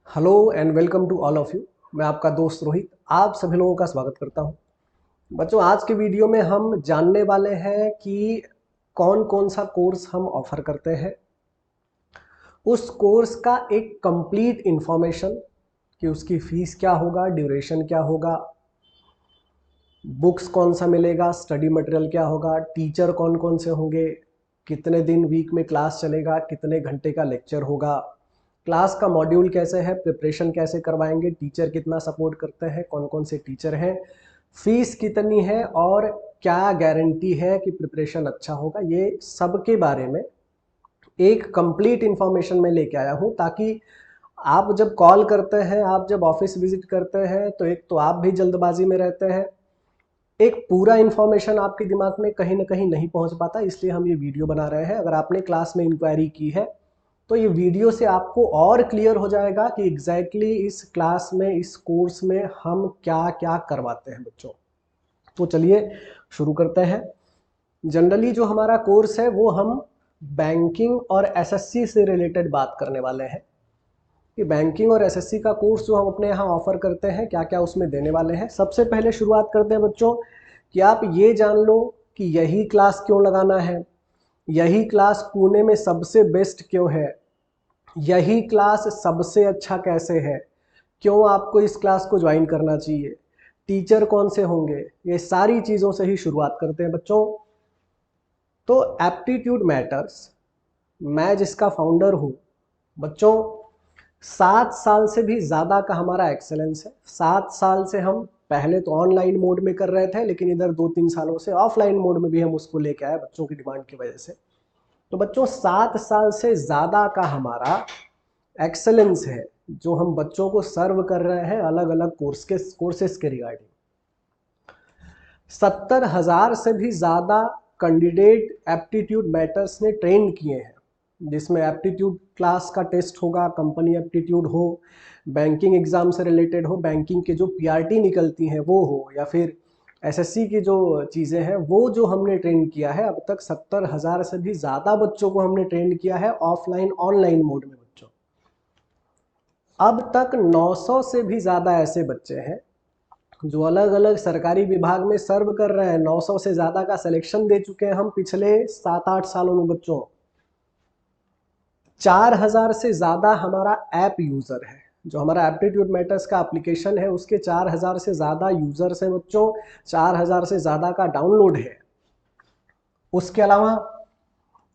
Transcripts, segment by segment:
Hello and welcome to all of you. मैं आपका दोस्त रोहित आप सभी लोगों का स्वागत करता हूं। बच्चों, आज के वीडियो में हम जानने वाले हैं कि कौन कौन सा कोर्स हम ऑफर करते हैं, उस कोर्स का एक कंप्लीट इंफॉर्मेशन कि उसकी फीस क्या होगा, ड्यूरेशन क्या होगा, बुक्स कौन सा मिलेगा, स्टडी मटेरियल क्या होगा, टीचर कौन कौन से होंगे, कितने दिन वीक में क्लास चलेगा, कितने घंटे का लेक्चर होगा, क्लास का मॉड्यूल कैसे है, प्रिपरेशन कैसे करवाएंगे, टीचर कितना सपोर्ट करते हैं, कौन कौन से टीचर हैं, फीस कितनी है और क्या गारंटी है कि प्रिपरेशन अच्छा होगा। ये सब के बारे में एक कंप्लीट इंफॉर्मेशन मैं लेके आया हूँ, ताकि आप जब कॉल करते हैं, आप जब ऑफिस विजिट करते हैं, तो एक तो आप भी जल्दबाजी में रहते हैं, एक पूरा इन्फॉर्मेशन आपके दिमाग में कहीं ना कहीं नहीं पहुंच पाता, इसलिए हम ये वीडियो बना रहे हैं। अगर आपने क्लास में इंक्वायरी की है तो ये वीडियो से आपको और क्लियर हो जाएगा कि एग्जैक्टली इस क्लास में, इस कोर्स में हम क्या क्या करवाते हैं बच्चों। तो चलिए शुरू करते हैं। जनरली जो हमारा कोर्स है वो हम बैंकिंग और एसएससी से रिलेटेड बात करने वाले हैं कि बैंकिंग और एसएससी का कोर्स जो हम अपने यहाँ ऑफर करते हैं, क्या क्या उसमें देने वाले हैं। सबसे पहले शुरुआत करते हैं बच्चों कि आप ये जान लो कि यही क्लास क्यों लगाना है, यही क्लास पुणे में सबसे बेस्ट क्यों है, यही क्लास सबसे अच्छा कैसे है, क्यों आपको इस क्लास को ज्वाइन करना चाहिए, टीचर कौन से होंगे, ये सारी चीज़ों से ही शुरुआत करते हैं बच्चों। तो एप्टीट्यूड मैटर्स, मैं जिसका फाउंडर हूँ बच्चों, 7 साल से भी ज़्यादा का हमारा एक्सेलेंस है। 7 साल से हम पहले तो ऑनलाइन मोड में कर रहे थे, लेकिन इधर 2-3 सालों से ऑफलाइन मोड में भी हम उसको लेके आए बच्चों की डिमांड की वजह से। तो बच्चों, 7 साल से ज़्यादा का हमारा एक्सेलेंस है जो हम बच्चों को सर्व कर रहे हैं अलग अलग कोर्सेस के रिगार्डिंग। 70,000 से भी ज़्यादा कैंडिडेट एप्टीट्यूड मैटर्स ने ट्रेन किए हैं, जिसमें एप्टीट्यूड क्लास का टेस्ट होगा, कंपनी एप्टीट्यूड हो, बैंकिंग एग्जाम से रिलेटेड हो, बैंकिंग के जो पीआरटी निकलती हैं वो हो, या फिर एसएससी की जो चीज़ें हैं वो जो हमने ट्रेन किया है। अब तक 70,000 से भी ज़्यादा बच्चों को हमने ट्रेन किया है ऑफलाइन ऑनलाइन मोड में बच्चों। अब तक 900 से भी ज़्यादा ऐसे बच्चे हैं जो अलग अलग सरकारी विभाग में सर्व कर रहे हैं। 900 से ज़्यादा का सिलेक्शन दे चुके हैं हम पिछले 7-8 सालों में बच्चों। 4,000 से ज़्यादा हमारा ऐप यूज़र है, जो हमारा एप्टीट्यूड मैटर्स का एप्लीकेशन है उसके 4,000 से ज़्यादा यूज़र्स हैं बच्चों। 4,000 से ज़्यादा का डाउनलोड है। उसके अलावा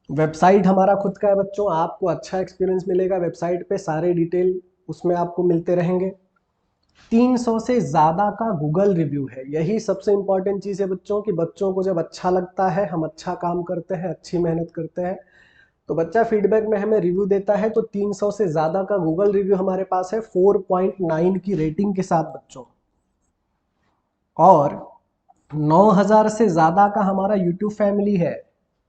वेबसाइट हमारा खुद का है बच्चों, आपको अच्छा एक्सपीरियंस मिलेगा वेबसाइट पे, सारे डिटेल उसमें आपको मिलते रहेंगे। 300 से ज़्यादा का गूगल रिव्यू है। यही सबसे इंपॉर्टेंट चीज़ है बच्चों कि बच्चों को जब अच्छा लगता है, हम अच्छा काम करते हैं, अच्छी मेहनत करते हैं, तो बच्चा फीडबैक में हमें रिव्यू देता है। तो 300 से ज़्यादा का गूगल रिव्यू हमारे पास है 4.9 की रेटिंग के साथ बच्चों। और 9,000 से ज़्यादा का हमारा यूट्यूब फैमिली है।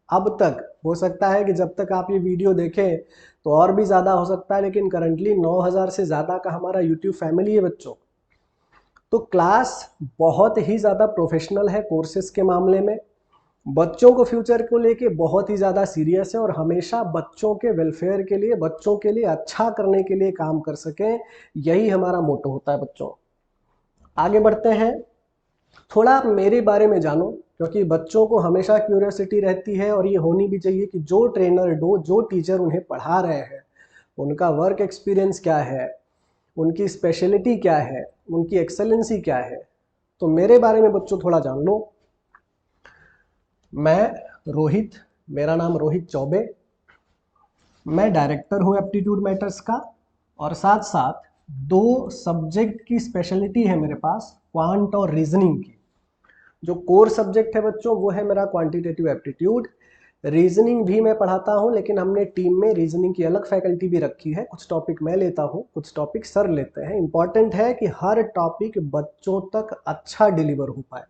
अब तक हो सकता है कि जब तक आप ये वीडियो देखें तो और भी ज़्यादा हो सकता है, लेकिन करंटली 9,000 से ज़्यादा का हमारा यूट्यूब फैमिली है बच्चों। तो क्लास बहुत ही ज़्यादा प्रोफेशनल है कोर्सेज के मामले में, बच्चों को फ्यूचर को लेके बहुत ही ज़्यादा सीरियस है और हमेशा बच्चों के वेलफेयर के लिए, बच्चों के लिए अच्छा करने के लिए काम कर सकें, यही हमारा मोटो होता है बच्चों। आगे बढ़ते हैं, थोड़ा आप मेरे बारे में जानो, क्योंकि बच्चों को हमेशा क्यूरियोसिटी रहती है और ये होनी भी चाहिए कि जो ट्रेनर जो टीचर उन्हें पढ़ा रहे हैं उनका वर्क एक्सपीरियंस क्या है, उनकी स्पेशलिटी क्या है, उनकी एक्सेलेंसी क्या है। तो मेरे बारे में बच्चों थोड़ा जान लो। मैं रोहित, मेरा नाम रोहित चौबे, मैं डायरेक्टर हूँ एप्टीट्यूड मैटर्स का, और साथ साथ 2 सब्जेक्ट की स्पेशलिटी है मेरे पास, क्वांट और रीजनिंग की। जो कोर सब्जेक्ट है बच्चों वो है मेरा क्वांटिटेटिव एप्टीट्यूड। रीजनिंग भी मैं पढ़ाता हूँ, लेकिन हमने टीम में रीजनिंग की अलग फैकल्टी भी रखी है। कुछ टॉपिक मैं लेता हूँ, कुछ टॉपिक सर लेते हैं। इंपॉर्टेंट है कि हर टॉपिक बच्चों तक अच्छा डिलीवर हो पाए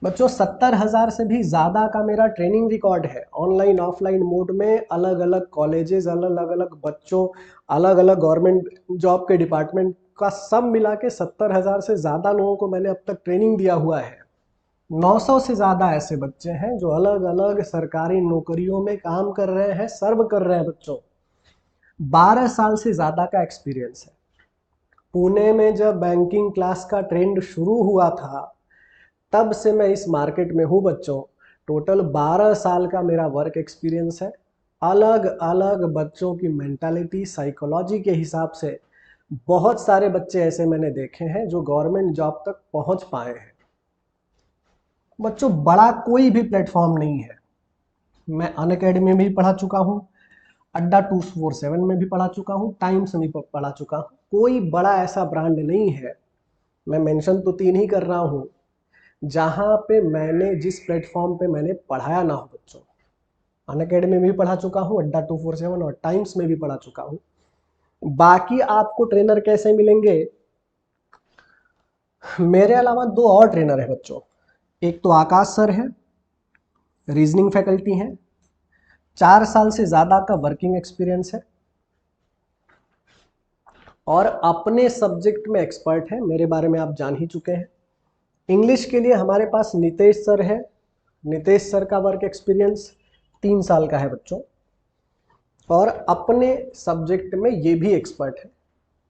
बच्चों। 70,000 से भी ज़्यादा का मेरा ट्रेनिंग रिकॉर्ड है ऑनलाइन ऑफलाइन मोड में, अलग अलग कॉलेजेस, अलग अलग बच्चों, अलग अलग गवर्नमेंट जॉब के डिपार्टमेंट का सब मिला के 70,000 से ज़्यादा लोगों को मैंने अब तक ट्रेनिंग दिया हुआ है। 900 से ज़्यादा ऐसे बच्चे हैं जो अलग अलग सरकारी नौकरियों में काम कर रहे हैं, सर्व कर रहे हैं बच्चों। 12 साल से ज़्यादा का एक्सपीरियंस है। पुणे में जब बैंकिंग क्लास का ट्रेंड शुरू हुआ था तब से मैं इस मार्केट में हूँ बच्चों। टोटल 12 साल का मेरा वर्क एक्सपीरियंस है। अलग अलग बच्चों की मेंटालिटी, साइकोलॉजी के हिसाब से बहुत सारे बच्चे ऐसे मैंने देखे हैं जो गवर्नमेंट जॉब तक पहुंच पाए हैं। बच्चों, बड़ा कोई भी प्लेटफॉर्म नहीं है। मैं अनअकैडमी में भी पढ़ा चुका हूँ, अड्डा 247 में भी पढ़ा चुका हूँ, टाइम्स में भी पढ़ा चुका हूँ। कोई बड़ा ऐसा ब्रांड नहीं है, मैं मेंशन तो 3 ही कर रहा हूँ, जहाँ पे मैंने जिस प्लेटफॉर्म पे मैंने पढ़ाया ना हो बच्चों। अनअकैडमी में भी पढ़ा चुका हूँ, अड्डा 247 और टाइम्स में भी पढ़ा चुका हूँ। बाकी आपको ट्रेनर कैसे मिलेंगे? मेरे अलावा 2 और ट्रेनर है बच्चों। एक तो आकाश सर है, रीजनिंग फैकल्टी हैं, 4 साल से ज़्यादा का वर्किंग एक्सपीरियंस है और अपने सब्जेक्ट में एक्सपर्ट है। मेरे बारे में आप जान ही चुके हैं। इंग्लिश के लिए हमारे पास नितेश सर है। नितेश सर का वर्क एक्सपीरियंस 3 साल का है बच्चों और अपने सब्जेक्ट में ये भी एक्सपर्ट है।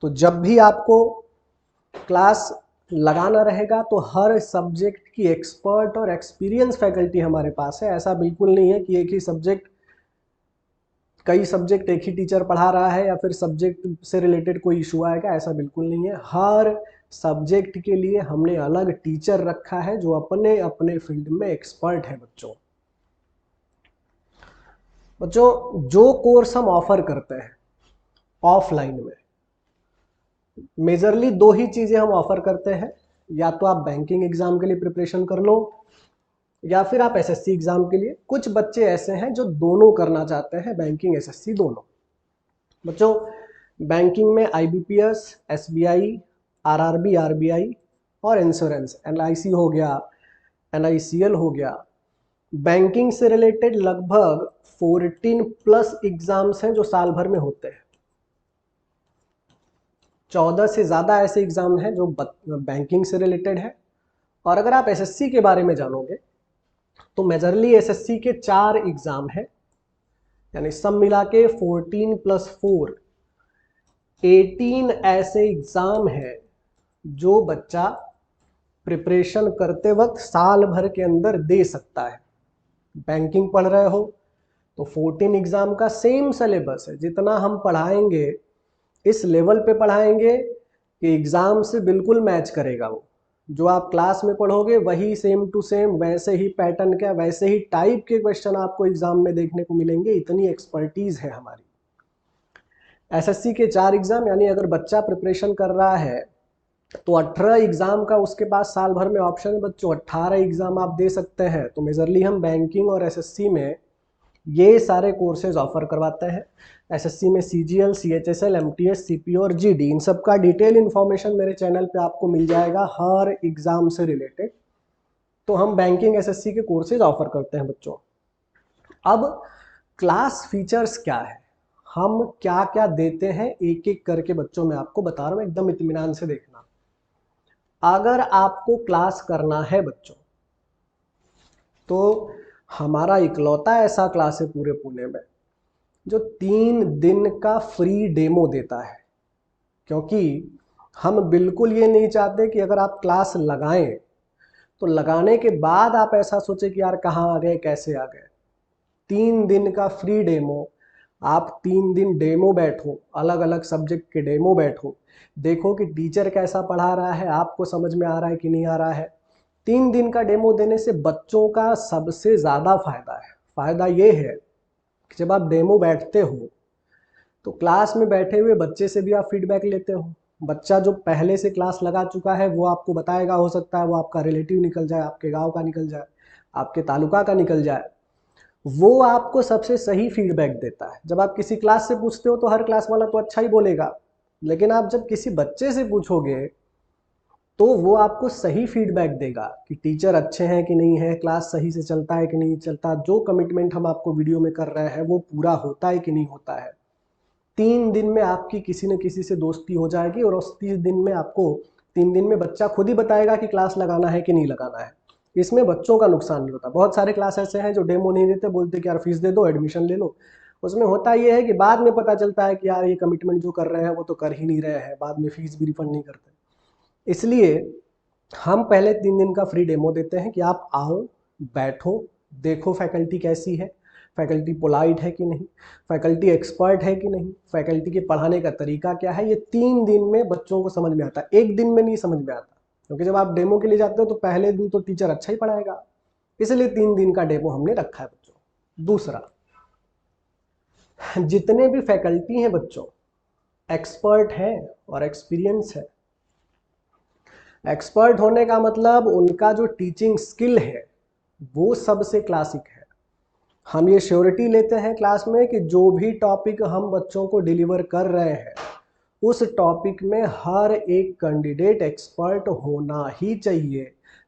तो जब भी आपको क्लास लगाना रहेगा तो हर सब्जेक्ट की एक्सपर्ट और एक्सपीरियंस फैकल्टी हमारे पास है। ऐसा बिल्कुल नहीं है कि एक ही सब्जेक्ट, कई सब्जेक्ट एक ही टीचर पढ़ा रहा है या फिर सब्जेक्ट से रिलेटेड कोई इशू आएगा, ऐसा बिल्कुल नहीं है। हर सब्जेक्ट के लिए हमने अलग टीचर रखा है जो अपने अपने फील्ड में एक्सपर्ट है बच्चों। जो कोर्स हम ऑफर करते हैं ऑफलाइन में, मेजरली 2 ही चीज़ें हम ऑफर करते हैं। या तो आप बैंकिंग एग्जाम के लिए प्रिपरेशन कर लो या फिर आप एसएससी एग्जाम के लिए। कुछ बच्चे ऐसे हैं जो दोनों करना चाहते हैं, बैंकिंग एसएससी दोनों। बच्चों, बैंकिंग में आईबीपीएस, एसबीआई, आरआरबी, आरबीआई और इंश्योरेंस, एलआईसी हो गया, एनआईसीएल हो गया। बैंकिंग से रिलेटेड लगभग 14 प्लस एग्जाम्स हैं जो साल भर में होते हैं। 14 से ज़्यादा ऐसे एग्जाम हैं जो बैंकिंग से रिलेटेड है। और अगर आप एसएससी के बारे में जानोगे तो मेजरली एसएससी के 4 एग्जाम है, यानी सब मिला के 14 + 4 18 ऐसे एग्जाम है जो बच्चा प्रिपरेशन करते वक्त साल भर के अंदर दे सकता है। बैंकिंग पढ़ रहे हो तो 14 एग्जाम का सेम सिलेबस है। जितना हम पढ़ाएंगे इस लेवल पे पढ़ाएंगे कि एग्जाम से बिल्कुल मैच करेगा। वो जो आप क्लास में पढ़ोगे वही सेम टू सेम, वैसे ही पैटर्न का, वैसे ही टाइप के क्वेश्चन आपको एग्जाम में देखने को मिलेंगे। इतनी एक्सपर्टीज है हमारी। एसएससी के 4 एग्जाम, यानी अगर बच्चा प्रिपरेशन कर रहा है तो 18 एग्जाम का उसके पास साल भर में ऑप्शन है बच्चों। 18 एग्जाम आप दे सकते हैं। तो मेजरली हम बैंकिंग और एसएससी में ये सारे कोर्सेज ऑफर करवाते हैं। एसएससी में सीजीएल, सीएचएसएल, एमटीएस, सीपीओ और जीडी, इन सब का डिटेल इन्फॉर्मेशन मेरे चैनल पे आपको मिल जाएगा हर एग्जाम से रिलेटेड। तो हम बैंकिंग एसएससी के कोर्सेज ऑफर करते हैं बच्चों। अब क्लास फीचर्स क्या है, हम क्या क्या देते हैं, एक एक करके बच्चों मैं आपको बता रहा हूँ, एकदम इत्मीनान से देखना। अगर आपको क्लास करना है बच्चों तो हमारा इकलौता ऐसा क्लास है पूरे पुणे में जो 3 दिन का फ्री डेमो देता है। क्योंकि हम बिल्कुल ये नहीं चाहते कि अगर आप क्लास लगाएं तो लगाने के बाद आप ऐसा सोचें कि यार कहाँ आ गए, कैसे आ गए। 3 दिन का फ्री डेमो, आप 3 दिन डेमो बैठो, अलग अलग सब्जेक्ट के डेमो बैठो, देखो कि टीचर कैसा पढ़ा रहा है, आपको समझ में आ रहा है कि नहीं आ रहा है। 3 दिन का डेमो देने से बच्चों का सबसे ज़्यादा फायदा है। फायदा ये है कि जब आप डेमो बैठते हो तो क्लास में बैठे हुए बच्चे से भी आप फीडबैक लेते हो। बच्चा जो पहले से क्लास लगा चुका है वो आपको बताएगा, हो सकता है वो आपका रिलेटिव निकल जाए, आपके गांव का निकल जाए, आपके तालुका का निकल जाए, वो आपको सबसे सही फीडबैक देता है। जब आप किसी क्लास से पूछते हो तो हर क्लास वाला तो अच्छा ही बोलेगा, लेकिन आप जब किसी बच्चे से पूछोगे तो वो आपको सही फीडबैक देगा कि टीचर अच्छे हैं कि नहीं है, क्लास सही से चलता है कि नहीं चलता, जो कमिटमेंट हम आपको वीडियो में कर रहे हैं वो पूरा होता है कि नहीं होता है। 3 दिन में आपकी किसी न किसी से दोस्ती हो जाएगी और उस 30 दिन में आपको 3 दिन में बच्चा खुद ही बताएगा कि क्लास लगाना है कि नहीं लगाना है। इसमें बच्चों का नुकसान नहीं होता। बहुत सारे क्लास ऐसे हैं जो डेमो नहीं देते, बोलते कि यार फीस दे दो, एडमिशन ले लो, उसमें होता ये है कि बाद में पता चलता है कि यार ये कमिटमेंट जो कर रहे हैं वो तो कर ही नहीं रहे हैं, बाद में फीस भी रिफंड नहीं करते। इसलिए हम पहले 3 दिन का फ्री डेमो देते हैं कि आप आओ, बैठो, देखो फैकल्टी कैसी है, फैकल्टी पोलाइट है कि नहीं, फैकल्टी एक्सपर्ट है कि नहीं, फैकल्टी के पढ़ाने का तरीका क्या है। ये 3 दिन में बच्चों को समझ में आता है, एक दिन में नहीं समझ में आता, क्योंकि जब आप डेमो के लिए जाते हो तो पहले दिन तो टीचर अच्छा ही पढ़ाएगा, इसलिए 3 दिन का डेमो हमने रखा है बच्चों। दूसरा, जितने भी फैकल्टी हैं बच्चों, एक्सपर्ट हैं और एक्सपीरियंस है। एक्सपर्ट होने का मतलब उनका जो टीचिंग स्किल है वो सबसे क्लासिक है। हम ये श्योरिटी लेते हैं क्लास में कि जो भी टॉपिक हम बच्चों को डिलीवर कर रहे हैं उस टॉपिक में हर एक कैंडिडेट एक्सपर्ट होना ही चाहिए,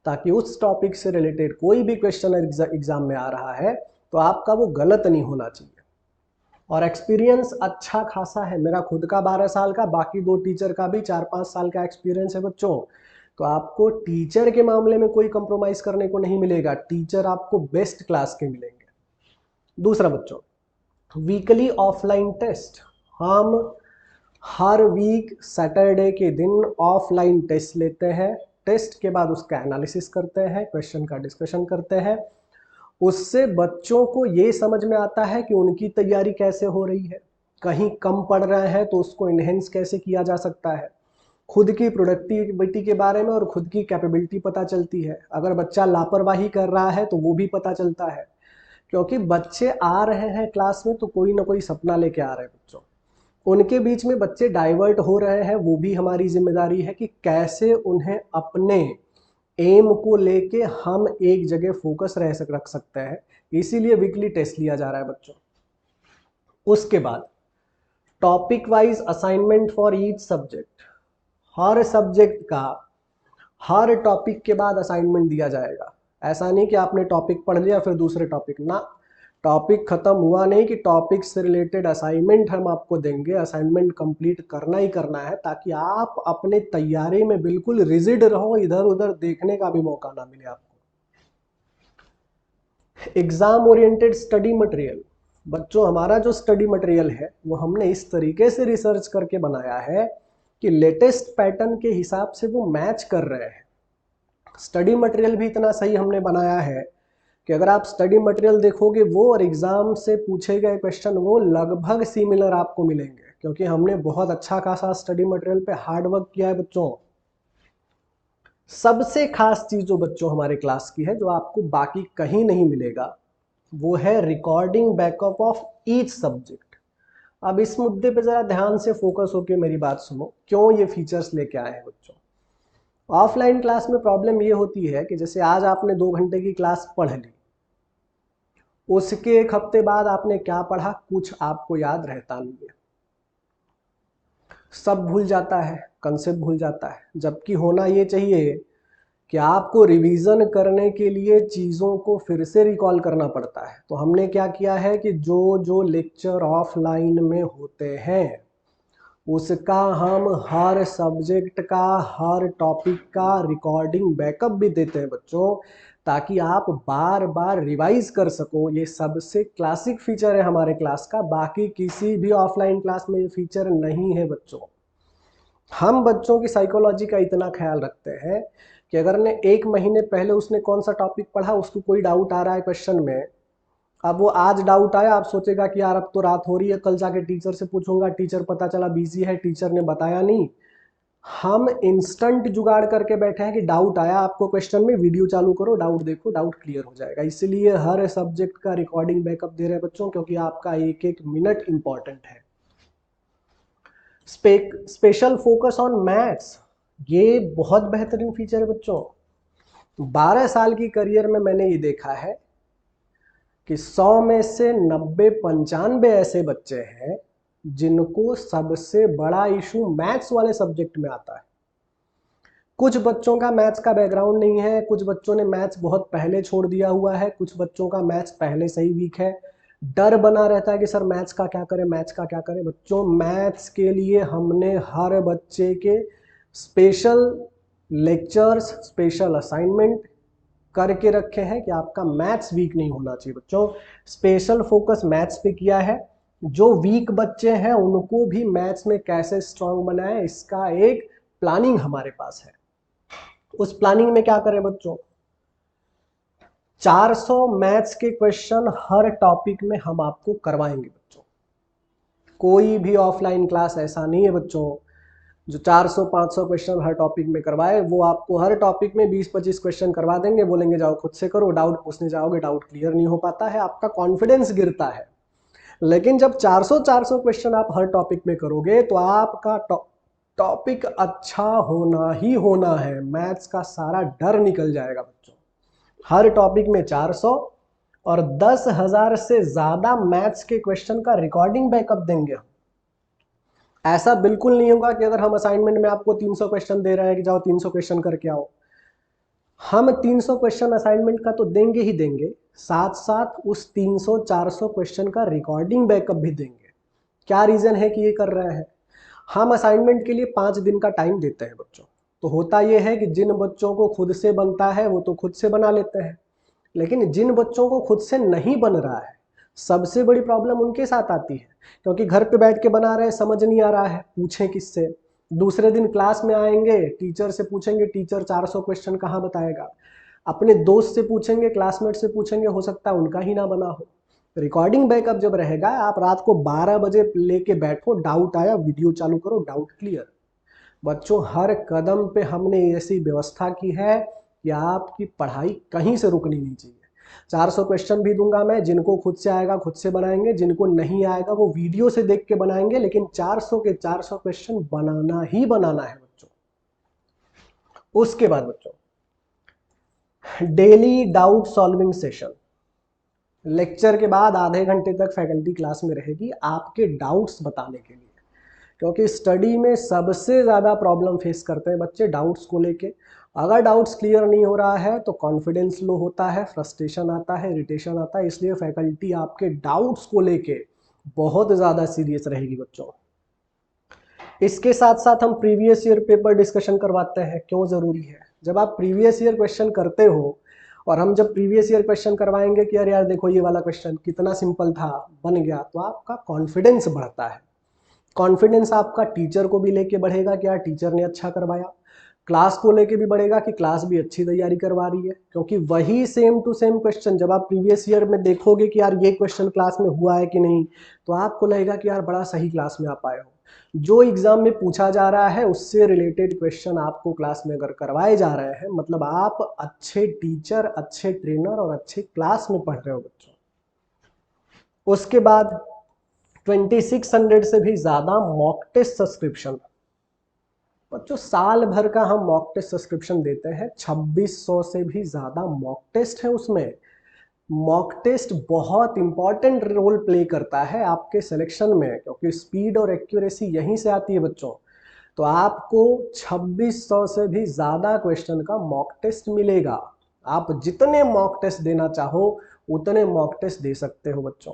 ताकि उस टॉपिक से रिलेटेड कोई भी क्वेश्चन एग्जाम में आ रहा है तो आपका वो गलत नहीं होना चाहिए। और एक्सपीरियंस अच्छा खासा है, मेरा खुद का 12 साल का, बाकी 2 टीचर का भी 4-5 साल का एक्सपीरियंस है बच्चों। तो आपको टीचर के मामले में कोई कंप्रोमाइज करने को नहीं मिलेगा, टीचर आपको बेस्ट क्लास के मिलेंगे। दूसरा बच्चों, वीकली ऑफलाइन टेस्ट। हम हर वीक सैटरडे के दिन ऑफलाइन टेस्ट लेते हैं, टेस्ट के बाद उसका एनालिसिस करते हैं, क्वेश्चन का डिस्कशन करते हैं। उससे बच्चों को ये समझ में आता है कि उनकी तैयारी कैसे हो रही है, कहीं कम पढ़ रहे हैं तो उसको इन्हेंस कैसे किया जा सकता है, खुद की प्रोडक्टिविटी के बारे में और खुद की कैपेबिलिटी पता चलती है। अगर बच्चा लापरवाही कर रहा है तो वो भी पता चलता है, क्योंकि बच्चे आ रहे हैं क्लास में तो कोई ना कोई सपना लेके आ रहे हैं बच्चों, उनके बीच में बच्चे डाइवर्ट हो रहे हैं, वो भी हमारी जिम्मेदारी है कि कैसे उन्हें अपने एम को लेके हम एक जगह फोकस रख सकते हैं। इसीलिए वीकली टेस्ट लिया जा रहा है बच्चों। उसके बाद topic wise assignment for each subject. Her subject का हर टॉपिक के बाद असाइनमेंट दिया जाएगा। ऐसा नहीं कि आपने टॉपिक पढ़ लिया फिर दूसरे टॉपिक ना, टॉपिक खत्म हुआ नहीं कि टॉपिक से रिलेटेड असाइनमेंट हम आपको देंगे, असाइनमेंट कंप्लीट करना ही करना है, ताकि आप अपने तैयारी में बिल्कुल रिजिड रहो, इधर उधर देखने का भी मौका ना मिले आपको। Exam oriented study material. बच्चों, हमारा जो स्टडी मटेरियल है वो हमने इस तरीके से रिसर्च करके बनाया है कि लेटेस्ट पैटर्न के हिसाब से वो मैच कर रहे हैं। स्टडी मटेरियल भी इतना सही हमने बनाया है कि अगर आप स्टडी मटेरियल देखोगे वो और एग्जाम से पूछे गए क्वेश्चन वो लगभग सिमिलर आपको मिलेंगे, क्योंकि हमने बहुत अच्छा खासा स्टडी मटेरियल पे हार्ड वर्क किया है बच्चों। सबसे खास चीज जो बच्चों हमारे क्लास की है, जो आपको बाकी कहीं नहीं मिलेगा, वो है recording backup of each subject. अब इस मुद्दे पे जरा ध्यान से फोकस होकर मेरी बात सुनो, क्यों ये फीचर्स लेके आए हैं बच्चों। ऑफलाइन क्लास में प्रॉब्लम ये होती है कि जैसे आज आपने 2 घंटे की क्लास पढ़ ली, उसके 1 हफ्ते बाद आपने क्या पढ़ा कुछ आपको याद रहता नहीं है, सब भूल जाता है, कंसेप्ट भूल जाता है। जबकि होना ये चाहिए कि आपको रिवीजन करने के लिए चीज़ों को फिर से रिकॉल करना पड़ता है। तो हमने क्या किया है कि जो जो लेक्चर ऑफलाइन में होते हैं उसका हम हर सब्जेक्ट का, हर टॉपिक का रिकॉर्डिंग बैकअप भी देते हैं बच्चों, ताकि आप बार बार रिवाइज कर सको। ये सबसे क्लासिक फीचर है हमारे क्लास का, बाकी किसी भी ऑफलाइन क्लास में ये फीचर नहीं है बच्चों। हम बच्चों की साइकोलॉजी का इतना ख्याल रखते हैं कि अगर ने 1 महीने पहले उसने कौन सा टॉपिक पढ़ा, उसको कोई डाउट आ रहा है क्वेश्चन में, अब वो आज डाउट आया, आप सोचेगा कि यार अब तो रात हो रही है, कल जाके टीचर से पूछूंगा, टीचर पता चला बिजी है, टीचर ने बताया नहीं। हम इंस्टेंट जुगाड़ करके बैठे हैं कि डाउट आया आपको क्वेश्चन में, वीडियो चालू करो, डाउट देखो, डाउट क्लियर हो जाएगा। इसलिए हर सब्जेक्ट का रिकॉर्डिंग बैकअप दे रहे हैं बच्चों, क्योंकि आपका एक एक मिनट इंपॉर्टेंट है। स्पेशल फोकस ऑन मैथ्स, ये बहुत बेहतरीन फीचर है बच्चों। 12 साल की करियर में मैंने ये देखा है कि 100 में से 90-95 ऐसे बच्चे हैं जिनको सबसे बड़ा इशू मैथ्स वाले सब्जेक्ट में आता है। कुछ बच्चों का मैथ्स का बैकग्राउंड नहीं है, कुछ बच्चों ने मैथ्स बहुत पहले छोड़ दिया हुआ है, कुछ बच्चों का मैथ्स पहले से ही वीक है। डर बना रहता है कि सर मैथ्स का क्या करें, मैथ्स का क्या करें। बच्चों, मैथ्स के लिए हमने हर बच्चे के स्पेशल लेक्चर्स, स्पेशल असाइनमेंट करके रखे हैं कि आपका मैथ्स वीक नहीं होना चाहिए बच्चों। स्पेशल फोकस मैथ्स पे किया है, जो वीक बच्चे हैं उनको भी मैथ्स में कैसे स्ट्रांग बनाएं, इसका एक प्लानिंग हमारे पास है। उस प्लानिंग में क्या करें बच्चों, 400 मैथ्स के क्वेश्चन हर टॉपिक में हम आपको करवाएंगे बच्चों। कोई भी ऑफलाइन क्लास ऐसा नहीं है बच्चों जो 400-500 क्वेश्चन हर टॉपिक में करवाए। वो आपको हर टॉपिक में 20-25 क्वेश्चन करवा देंगे, बोलेंगे जाओ खुद से करो, डाउट पूछने जाओगे डाउट क्लियर नहीं हो पाता है, आपका कॉन्फिडेंस गिरता है। लेकिन जब 400 क्वेश्चन आप हर टॉपिक में करोगे तो आपका टॉपिक अच्छा होना ही होना है, मैथ्स का सारा डर निकल जाएगा बच्चों। हर टॉपिक में 400 और 10,000 से ज्यादा मैथ्स के क्वेश्चन का रिकॉर्डिंग बैकअप देंगे हम। ऐसा बिल्कुल नहीं होगा कि अगर हम असाइनमेंट में आपको 300 क्वेश्चन दे रहे हैं कि जाओ 300 क्वेश्चन करके आओ। हम 300 क्वेश्चन असाइनमेंट का तो देंगे ही देंगे, साथ साथ उस 300-400 क्वेश्चन का रिकॉर्डिंग बैकअप भी देंगे। क्या रीजन है कि ये कर रहे हैं, हम असाइनमेंट के लिए 5 दिन का टाइम देते हैं बच्चों। तो होता ये है कि जिन बच्चों को खुद से बनता है वो तो खुद से बना लेते हैं, लेकिन जिन बच्चों को खुद से नहीं बन रहा है सबसे बड़ी प्रॉब्लम उनके साथ आती है, क्योंकि घर पे बैठ के बना रहे हैं, समझ नहीं आ रहा है, पूछें किससे। दूसरे दिन क्लास में आएंगे, टीचर से पूछेंगे, टीचर 400 क्वेश्चन कहाँ बताएगा। अपने दोस्त से पूछेंगे, क्लासमेट से पूछेंगे, हो सकता है उनका ही ना बना हो। रिकॉर्डिंग बैकअप जब रहेगा, आप रात को 12 बजे लेके बैठो, डाउट आया वीडियो चालू करो, डाउट क्लियर। बच्चों हर कदम पे हमने ऐसी व्यवस्था की है कि आपकी पढ़ाई कहीं से रुकनी नहीं चाहिए। 400 क्वेश्चन भी दूंगा मैं, जिनको खुद से आएगा खुद से बनाएंगे, जिनको नहीं आएगा वो वीडियो से देख के बनाएंगे, लेकिन 400 के 400 क्वेश्चन बनाना ही बनाना है बच्चों। उसके बाद बच्चों daily doubt solving session. Lecture के बाद आधे घंटे तक फैकल्टी क्लास में रहेगी आपके डाउट्स बताने के लिए, क्योंकि स्टडी में सबसे ज़्यादा प्रॉब्लम फेस करते हैं बच्चे डाउट्स को लेके। अगर डाउट्स क्लियर नहीं हो रहा है तो कॉन्फिडेंस लो होता है, फ्रस्ट्रेशन आता है, इरिटेशन आता है, इसलिए फैकल्टी आपके डाउट्स को लेके बहुत ज़्यादा सीरियस रहेगी बच्चों। इसके साथ साथ हम प्रीवियस ईयर पेपर डिस्कशन करवाते हैं। क्यों ज़रूरी है, जब आप प्रीवियस ईयर क्वेश्चन करते हो और हम जब प्रीवियस ईयर क्वेश्चन करवाएंगे कि यार देखो ये वाला क्वेश्चन कितना सिंपल था, बन गया, तो आपका कॉन्फिडेंस बढ़ता है। कॉन्फिडेंस आपका टीचर को भी लेके बढ़ेगा कि यार टीचर ने अच्छा करवाया, क्लास को लेके भी बढ़ेगा कि क्लास भी अच्छी तैयारी करवा रही है, क्योंकि वही सेम टू सेम क्वेश्चन जब आप प्रीवियस ईयर में देखोगे कि यार ये क्वेश्चन क्लास में हुआ है कि नहीं, तो आपको लगेगा कि यार बड़ा सही क्लास में आप आए हो। जो एग्जाम में पूछा जा रहा है उससे रिलेटेड क्वेश्चन आपको क्लास में अगर करवाए जा रहे हैं, मतलब आप अच्छे टीचर, अच्छे ट्रेनर और अच्छे क्लास में पढ़ रहे हो बच्चों। उसके बाद 2600 से भी ज़्यादा मॉक टेस्ट सब्सक्रिप्शन बच्चों, साल भर का हम मॉक टेस्ट सब्सक्रिप्शन देते हैं। 2600 से भी ज़्यादा मॉक टेस्ट है उसमें। मॉक टेस्ट बहुत इंपॉर्टेंट रोल प्ले करता है आपके सिलेक्शन में, क्योंकि स्पीड और एक्यूरेसी यहीं से आती है बच्चों। तो आपको 2600 से भी ज़्यादा क्वेश्चन का मॉक टेस्ट मिलेगा। आप जितने मॉक टेस्ट देना चाहो उतने मॉक टेस्ट दे सकते हो बच्चों।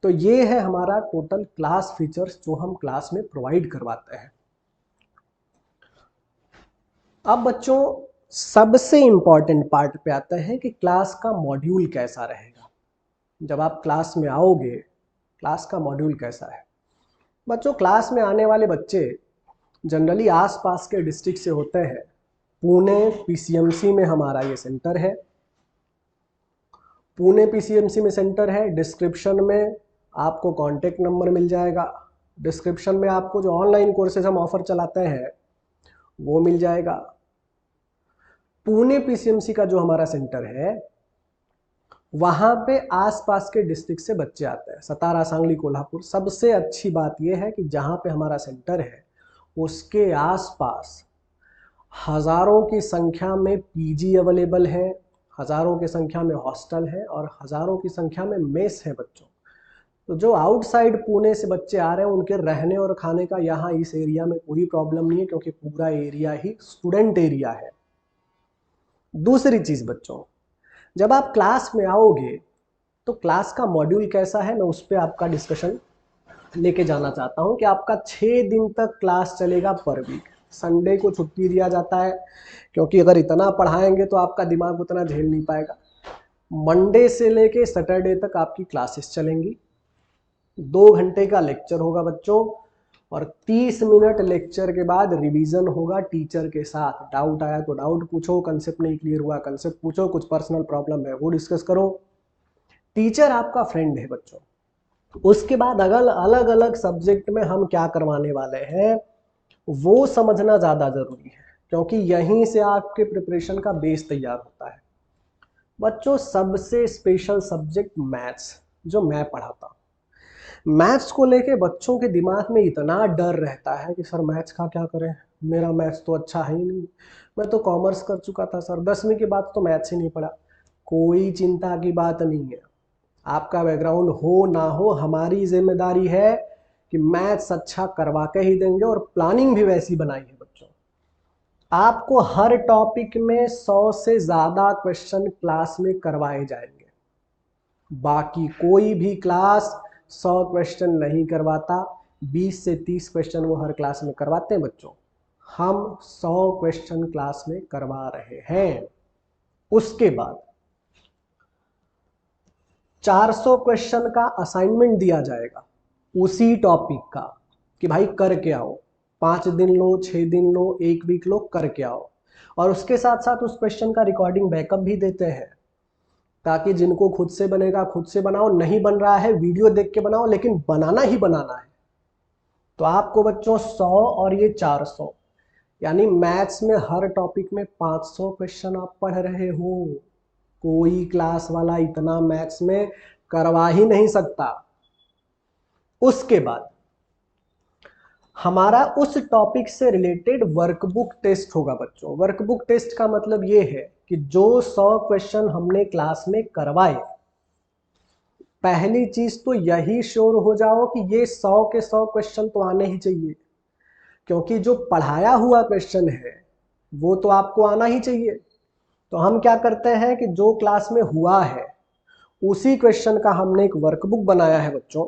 तो ये है हमारा टोटल क्लास फीचर्स जो हम क्लास में प्रोवाइड करवाते हैं। अब बच्चों सबसे इंपॉर्टेंट पार्ट पे आता है कि क्लास का मॉड्यूल कैसा रहेगा। जब आप क्लास में आओगे, क्लास का मॉड्यूल कैसा है बच्चों। क्लास में आने वाले बच्चे जनरली आसपास के डिस्ट्रिक्ट से होते हैं। पुणे पीसीएमसी में हमारा ये सेंटर है। पुणे पीसीएमसी में सेंटर है। डिस्क्रिप्शन में आपको कॉन्टेक्ट नंबर मिल जाएगा। डिस्क्रिप्शन में आपको जो ऑनलाइन कोर्सेज हम ऑफर चलाते हैं वो मिल जाएगा। पुणे पीसीएमसी का जो हमारा सेंटर है वहाँ पे आसपास के डिस्ट्रिक्ट से बच्चे आते हैं, सतारा, सांगली, कोल्हापुर। सबसे अच्छी बात यह है कि जहाँ पे हमारा सेंटर है उसके आसपास हज़ारों की संख्या में पीजी अवेलेबल है, हज़ारों की संख्या में हॉस्टल है और हज़ारों की संख्या में मेस है बच्चों। तो जो आउटसाइड पुणे से बच्चे आ रहे हैं उनके रहने और खाने का यहाँ इस एरिया में कोई प्रॉब्लम नहीं है, क्योंकि पूरा एरिया ही स्टूडेंट एरिया है। दूसरी चीज़ बच्चों, जब आप क्लास में आओगे तो क्लास का मॉड्यूल कैसा है मैं उस पर आपका डिस्कशन लेके जाना चाहता हूँ कि आपका 6 दिन तक क्लास चलेगा पर वीक। संडे को छुट्टी दिया जाता है, क्योंकि अगर इतना पढ़ाएंगे तो आपका दिमाग उतना झेल नहीं पाएगा। मंडे से लेके सैटरडे तक आपकी क्लासेस चलेंगी। 2 घंटे का लेक्चर होगा बच्चों, और 30 मिनट लेक्चर के बाद रिवीजन होगा टीचर के साथ। डाउट आया तो डाउट पूछो, कंसेप्ट नहीं क्लियर हुआ कंसेप्ट पूछो, कुछ पर्सनल प्रॉब्लम है वो डिस्कस करो। टीचर आपका फ्रेंड है बच्चों। उसके बाद अगर अलग अलग सब्जेक्ट में हम क्या करवाने वाले हैं वो समझना ज़्यादा ज़रूरी है, क्योंकि यहीं से आपके प्रिपरेशन का बेस तैयार होता है। बच्चों सबसे स्पेशल सब्जेक्ट मैथ्स जो मैं पढ़ाता हूँ, मैथ्स को लेके बच्चों के दिमाग में इतना डर रहता है कि सर मैथ्स का क्या करें, मेरा मैथ्स तो अच्छा है ही नहीं, मैं तो कॉमर्स कर चुका था सर, 10वीं के बाद तो मैथ्स ही नहीं पढ़ा। कोई चिंता की बात नहीं है, आपका बैकग्राउंड हो ना हो हमारी जिम्मेदारी है कि मैथ्स अच्छा करवा के ही देंगे, और प्लानिंग भी वैसी बनाई है बच्चों। आपको हर टॉपिक में 100 से ज़्यादा क्वेश्चन क्लास में करवाए जाएंगे। बाकी कोई भी क्लास 100 क्वेश्चन नहीं करवाता, 20 से 30 क्वेश्चन वो हर क्लास में करवाते हैं बच्चों। हम 100 क्वेश्चन क्लास में करवा रहे हैं। उसके बाद 400 क्वेश्चन का असाइनमेंट दिया जाएगा उसी टॉपिक का, कि भाई करके आओ, 5 दिन लो, 6 दिन लो, 1 वीक लो, करके आओ। और उसके साथ साथ उस क्वेश्चन का रिकॉर्डिंग बैकअप भी देते हैं, ताकि जिनको खुद से बनेगा खुद से बनाओ, नहीं बन रहा है वीडियो देख के बनाओ, लेकिन बनाना ही बनाना है। तो आपको बच्चों 100 और ये 400, यानी मैथ्स में हर टॉपिक में 500 क्वेश्चन आप पढ़ रहे हो। कोई क्लास वाला इतना मैथ्स में करवा ही नहीं सकता। उसके बाद हमारा उस टॉपिक से रिलेटेड वर्कबुक टेस्ट होगा बच्चों। वर्कबुक टेस्ट का मतलब ये है कि जो 100 क्वेश्चन हमने क्लास में करवाए, पहली चीज तो यही श्योर हो जाओ कि ये 100 के 100 क्वेश्चन तो आने ही चाहिए, क्योंकि जो पढ़ाया हुआ क्वेश्चन है वो तो आपको आना ही चाहिए। तो हम क्या करते हैं कि जो क्लास में हुआ है उसी क्वेश्चन का हमने एक वर्कबुक बनाया है बच्चों।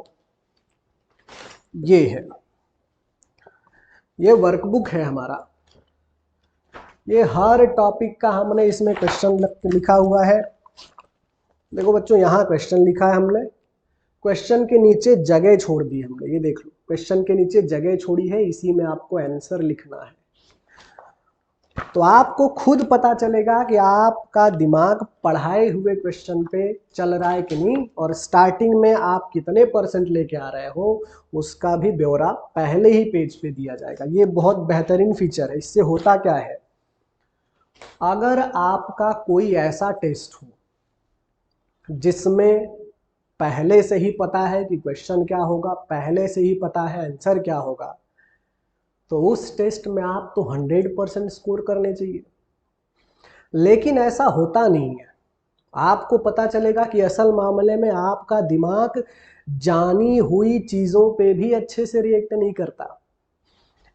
ये है, ये वर्कबुक है हमारा। ये हर टॉपिक का हमने इसमें क्वेश्चन लिखा हुआ है। देखो बच्चों, यहाँ क्वेश्चन लिखा है हमने, क्वेश्चन के नीचे जगह छोड़ दी हमने, ये देख लो क्वेश्चन के नीचे जगह छोड़ी है, इसी में आपको आंसर लिखना है। तो आपको खुद पता चलेगा कि आपका दिमाग पढ़ाए हुए क्वेश्चन पे चल रहा है कि नहीं, और स्टार्टिंग में आप कितने % लेके आ रहे हो उसका भी ब्यौरा पहले ही पेज पे दिया जाएगा। ये बहुत बेहतरीन फीचर है। इससे होता क्या है, अगर आपका कोई ऐसा टेस्ट हो जिसमें पहले से ही पता है कि क्वेश्चन क्या होगा, पहले से ही पता है आंसर क्या होगा, तो उस टेस्ट में आप तो 100% स्कोर करने चाहिए। लेकिन ऐसा होता नहीं है। आपको पता चलेगा कि असल मामले में आपका दिमाग जानी हुई चीज़ों पे भी अच्छे से रिएक्ट नहीं करता।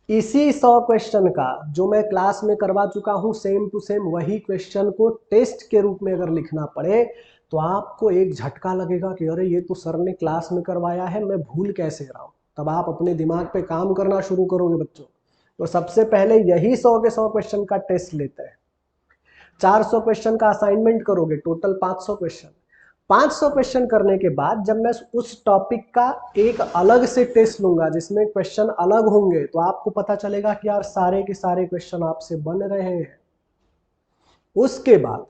इसी 100 क्वेश्चन का जो मैं क्लास में करवा चुका हूँ, सेम टू सेम वही क्वेश्चन को टेस्ट के रूप में अगर लिखना पड़े तो आपको एक झटका लगेगा कि अरे ये तो सर ने क्लास में करवाया है, मैं भूल कैसे रहा हूँ। तब आप अपने दिमाग पे काम करना शुरू करोगे बच्चों। तो सबसे पहले यही 100 के 100 क्वेश्चन का टेस्ट लेते हैं। 400 क्वेश्चन का असाइनमेंट करोगे, टोटल 500 क्वेश्चन। 500 क्वेश्चन करने के बाद जब मैं उस टॉपिक का एक अलग से टेस्ट लूंगा जिसमें क्वेश्चन अलग होंगे, तो आपको पता चलेगा कि यार सारे के सारे क्वेश्चन आपसे बन रहे हैं। उसके बाद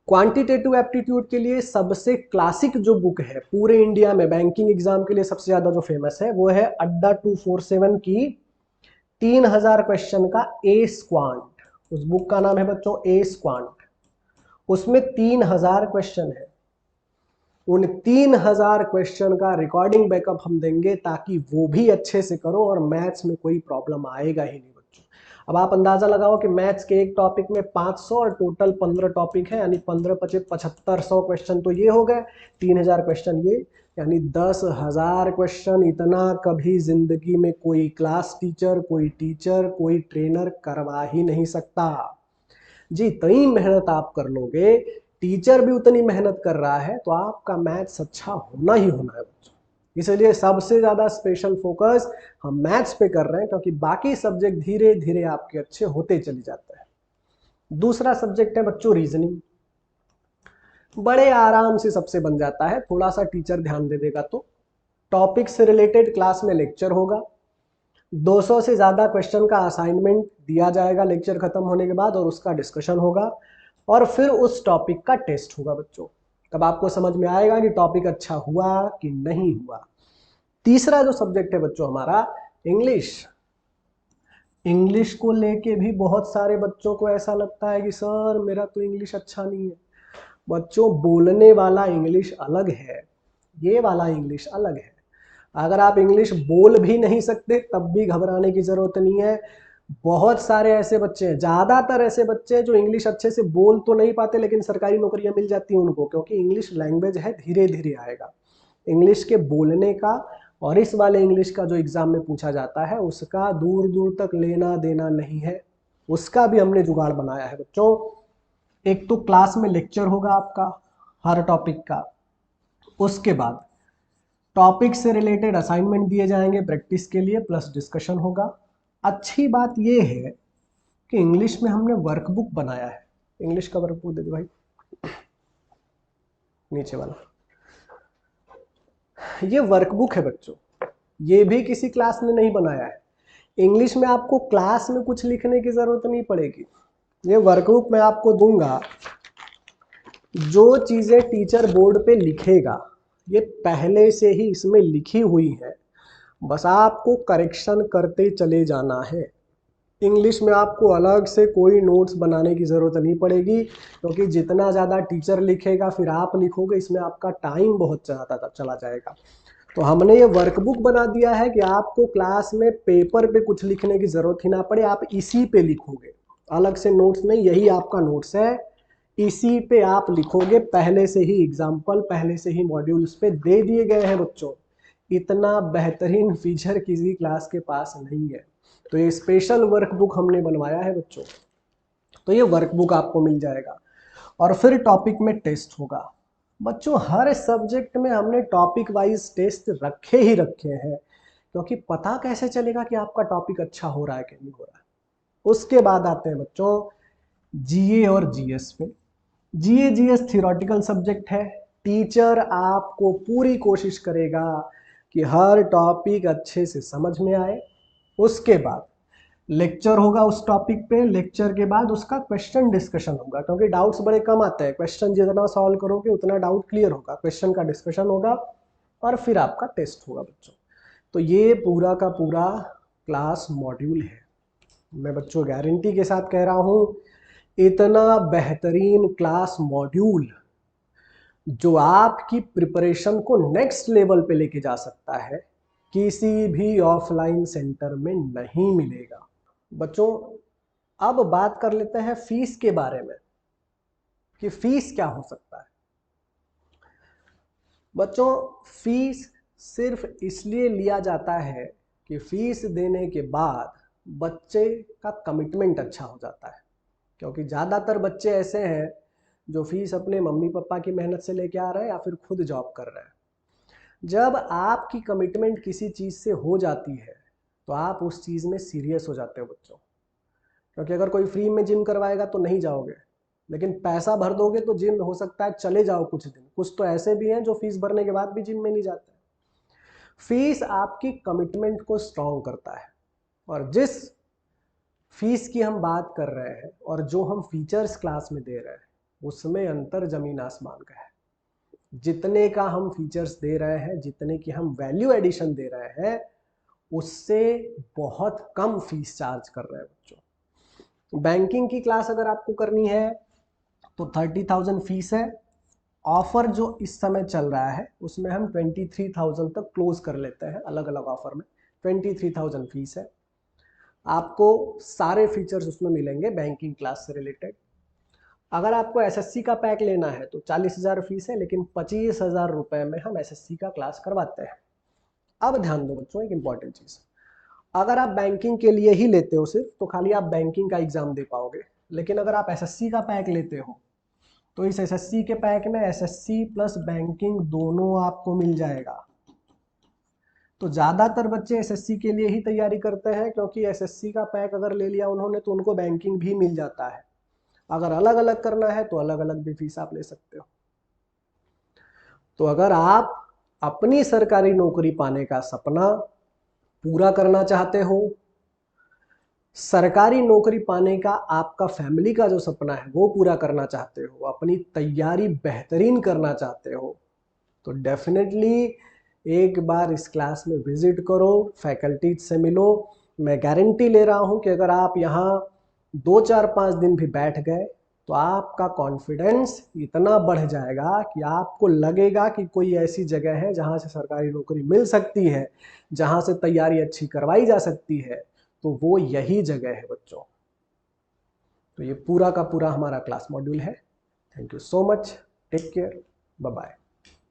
क्वांटिटेटिव एप्टीट्यूड के लिए सबसे क्लासिक जो बुक है पूरे इंडिया में बैंकिंग एग्जाम के लिए सबसे ज्यादा जो फेमस है वो है अड्डा 247 की 3000 क्वेश्चन का ए स्क्वांट। उस बुक का नाम है बच्चों ए स्क्वांट। उसमें 3000 क्वेश्चन है। उन 3000 क्वेश्चन का रिकॉर्डिंग बैकअप हम देंगे ताकि वो भी अच्छे से करो और मैथ्स में कोई प्रॉब्लम आएगा ही नहीं बच्चों। अब आप अंदाजा लगाओ कि मैथ्स के एक टॉपिक में 500 और टोटल 15 टॉपिक है, यानी 15 × 5 = 7500 क्वेश्चन तो ये हो गए, 3000 क्वेश्चन ये, यानी 10,000 क्वेश्चन। इतना कभी जिंदगी में कोई क्लास टीचर, कोई टीचर, कोई ट्रेनर करवा ही नहीं सकता। जी इतनी मेहनत आप कर लोगे, टीचर भी उतनी मेहनत कर रहा है, तो आपका मैथ्स अच्छा होना ही होना है बच्चों। इसलिए सबसे ज़्यादा स्पेशल फोकस हम मैथ्स पे कर रहे हैं, क्योंकि बाकी सब्जेक्ट धीरे धीरे आपके अच्छे होते चले जाते हैं। दूसरा सब्जेक्ट है बच्चों रीजनिंग। बड़े आराम से सबसे बन जाता है, थोड़ा सा टीचर ध्यान दे देगा तो। टॉपिक से रिलेटेड क्लास में लेक्चर होगा, 200 से ज़्यादा क्वेश्चन का असाइनमेंट दिया जाएगा लेक्चर खत्म होने के बाद, और उसका डिस्कशन होगा, और फिर उस टॉपिक का टेस्ट होगा बच्चों। तब आपको समझ में आएगा कि टॉपिक अच्छा हुआ कि नहीं हुआ। तीसरा जो सब्जेक्ट है बच्चों हमारा इंग्लिश। इंग्लिश को लेके भी बहुत सारे बच्चों को ऐसा लगता है कि सर मेरा तो इंग्लिश अच्छा नहीं है। बच्चों बोलने वाला इंग्लिश अलग है, ये वाला इंग्लिश अलग है। अगर आप इंग्लिश बोल भी नहीं सकते तब भी घबराने की ज़रूरत नहीं है। बहुत सारे ऐसे बच्चे हैं, ज़्यादातर ऐसे बच्चे हैं जो इंग्लिश अच्छे से बोल तो नहीं पाते लेकिन सरकारी नौकरियां मिल जाती हैं उनको, क्योंकि इंग्लिश लैंग्वेज है, धीरे धीरे आएगा। इंग्लिश के बोलने का और इस वाले इंग्लिश का जो एग्ज़ाम में पूछा जाता है उसका दूर दूर तक लेना देना नहीं है, उसका भी हमने जुगाड़ बनाया है बच्चों। एक तो क्लास में लेक्चर होगा आपका हर टॉपिक का, उसके बाद टॉपिक से रिलेटेड असाइनमेंट दिए जाएंगे प्रैक्टिस के लिए, प्लस डिस्कशन होगा। अच्छी बात यह है कि इंग्लिश में हमने वर्कबुक बनाया है। इंग्लिश का वर्कबुक दे दो भाई, नीचे वाला। ये वर्कबुक है बच्चों, ये भी किसी क्लास ने नहीं बनाया है। इंग्लिश में आपको क्लास में कुछ लिखने की जरूरत नहीं पड़ेगी। ये वर्कबुक मैं आपको दूंगा, जो चीजें टीचर बोर्ड पे लिखेगा ये पहले से ही इसमें लिखी हुई है, बस आपको करेक्शन करते चले जाना है। इंग्लिश में आपको अलग से कोई नोट्स बनाने की ज़रूरत नहीं पड़ेगी, क्योंकि जितना ज़्यादा टीचर लिखेगा फिर आप लिखोगे, इसमें आपका टाइम बहुत ज़्यादा चला जाएगा। तो हमने ये वर्कबुक बना दिया है कि आपको क्लास में पेपर पे कुछ लिखने की ज़रूरत ही ना पड़े, आप इसी पे लिखोगे, अलग से नोट्स नहीं। यही आपका नोट्स है, इसी पे आप लिखोगे। पहले से ही एग्जाम्पल, पहले से ही मॉड्यूल्स पे दे दिए गए हैं बच्चों। इतना बेहतरीन फीचर किसी क्लास के पास नहीं है, तो ये स्पेशल वर्कबुक हमने बनवाया है बच्चों। तो ये वर्कबुक आपको मिल जाएगा, और फिर टॉपिक में टेस्ट होगा बच्चों। हर सब्जेक्ट में हमने टॉपिक वाइज टेस्ट रखे ही रखे हैं, क्योंकि पता कैसे चलेगा कि आपका टॉपिक अच्छा हो रहा है कि नहीं हो रहा है। उसके बाद आते हैं बच्चों जीए और जीएस पे। जीए जीएस थियोरेटिकल सब्जेक्ट है। टीचर आपको पूरी कोशिश करेगा कि हर टॉपिक अच्छे से समझ में आए। उसके बाद लेक्चर होगा उस टॉपिक पे, लेक्चर के बाद उसका क्वेश्चन डिस्कशन होगा, क्योंकि डाउट्स बड़े कम आते हैं। क्वेश्चन जितना सॉल्व करोगे उतना डाउट क्लियर होगा, क्वेश्चन का डिस्कशन होगा, और फिर आपका टेस्ट होगा बच्चों। तो ये पूरा का पूरा क्लास मॉड्यूल है। मैं बच्चों गारंटी के साथ कह रहा हूँ, इतना बेहतरीन क्लास मॉड्यूल जो आपकी प्रिपरेशन को नेक्स्ट लेवल पे लेके जा सकता है, किसी भी ऑफलाइन सेंटर में नहीं मिलेगा बच्चों। अब बात कर लेते हैं फीस के बारे में कि फीस क्या हो सकता है। बच्चों फीस सिर्फ इसलिए लिया जाता है कि फीस देने के बाद बच्चे का कमिटमेंट अच्छा हो जाता है, क्योंकि ज़्यादातर बच्चे ऐसे हैं जो फीस अपने मम्मी पापा की मेहनत से लेके आ रहे हैं या फिर खुद जॉब कर रहे हैं। जब आपकी कमिटमेंट किसी चीज़ से हो जाती है तो आप उस चीज़ में सीरियस हो जाते हो बच्चों, क्योंकि अगर कोई फ्री में जिम करवाएगा तो नहीं जाओगे, लेकिन पैसा भर दोगे तो जिम हो सकता है चले जाओ कुछ दिन। कुछ तो ऐसे भी हैं जो फीस भरने के बाद भी जिम में नहीं जाते। फीस आपकी कमिटमेंट को स्ट्रॉन्ग करता है, और जिस फीस की हम बात कर रहे हैं और जो हम फीचर्स क्लास में दे रहे हैं उसमें अंतर जमीन आसमान का है। जितने का हम फीचर्स दे रहे हैं, जितने की हम वैल्यू एडिशन दे रहे हैं, उससे बहुत कम फीस चार्ज कर रहे हैं बच्चों। बैंकिंग की क्लास अगर आपको करनी है तो 30,000 फीस है। ऑफर जो इस समय चल रहा है उसमें हम 23,000 तक क्लोज कर लेते हैं, अलग अलग ऑफर में 23,000 फीस है। आपको सारे फीचर्स उसमें मिलेंगे बैंकिंग क्लास से रिलेटेड। अगर आपको एसएससी का पैक लेना है तो 40,000 फीस है, लेकिन 25,000 रुपए में हम एसएससी का क्लास करवाते हैं। अब ध्यान दो बच्चों, एक इंपॉर्टेंट चीज, अगर आप बैंकिंग के लिए ही लेते हो सिर्फ तो खाली आप बैंकिंग का एग्जाम दे पाओगे, लेकिन अगर आप एसएससी का पैक लेते हो तो इस एसएससी के पैक में एसएससी प्लस बैंकिंग दोनों आपको मिल जाएगा। तो ज़्यादातर बच्चे एसएससी के लिए ही तैयारी करते हैं, क्योंकि एसएससी का पैक अगर ले लिया उन्होंने तो उनको बैंकिंग भी मिल जाता है। अगर अलग अलग करना है तो अलग अलग भी फीस आप ले सकते हो। तो अगर आप अपनी सरकारी नौकरी पाने का सपना पूरा करना चाहते हो, सरकारी नौकरी पाने का आपका फैमिली का जो सपना है वो पूरा करना चाहते हो, अपनी तैयारी बेहतरीन करना चाहते हो, तो डेफिनेटली एक बार इस क्लास में विजिट करो, फैकल्टी से मिलो। मैं गारंटी ले रहा हूं कि अगर आप यहाँ 2-4-5 दिन भी बैठ गए तो आपका कॉन्फिडेंस इतना बढ़ जाएगा कि आपको लगेगा कि कोई ऐसी जगह है जहाँ से सरकारी नौकरी मिल सकती है, जहाँ से तैयारी अच्छी करवाई जा सकती है, तो वो यही जगह है बच्चों। तो ये पूरा का पूरा हमारा क्लास मॉड्यूल है। Thank you so much, take care, bye bye.